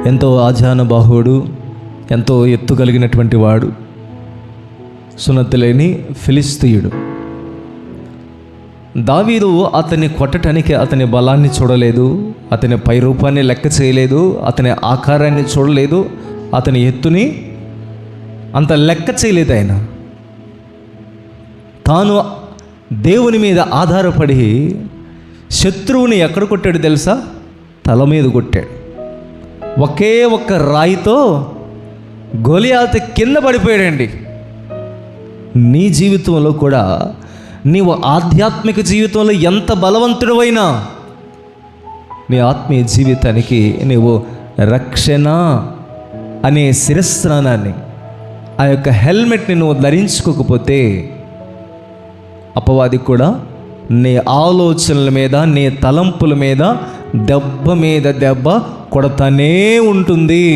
ఎంతో ఆజానుబాహుడు, ఎంతో ఎత్తు కలిగినటువంటి వాడు, సున్నతి లేని ఫిలిస్తీయుడు. దావీదు అతన్ని కొట్టడానికి అతని బలాన్ని చూడలేదు, అతని పైరూపాన్ని లెక్క చేయలేదు, అతని ఆకారాన్ని చూడలేదు, అతని ఎత్తుని అంత లెక్క చేయలేదు. ఆయన తాను దేవుని మీద ఆధారపడి శత్రువుని ఎక్కడ కొట్టాడు తెలుసా? తల మీద కొట్టాడు. ఒకే ఒక్క రాయితో గొలియాతు కింద పడిపోయాడండి. నీ జీవితంలో కూడా నీవు ఆధ్యాత్మిక జీవితంలో ఎంత బలవంతుడవైనా నీ ఆత్మీయ జీవితానికి నీవు రక్షణ అనే శిరస్నానాన్ని, ఆ యొక్క హెల్మెట్ని నువ్వు ధరించుకోకపోతే అపవాది కూడా నీ ఆలోచనల మీద, నీ తలంపుల మీద దెబ్బ మీద దెబ్బ కొడతానే ఉంటుంది.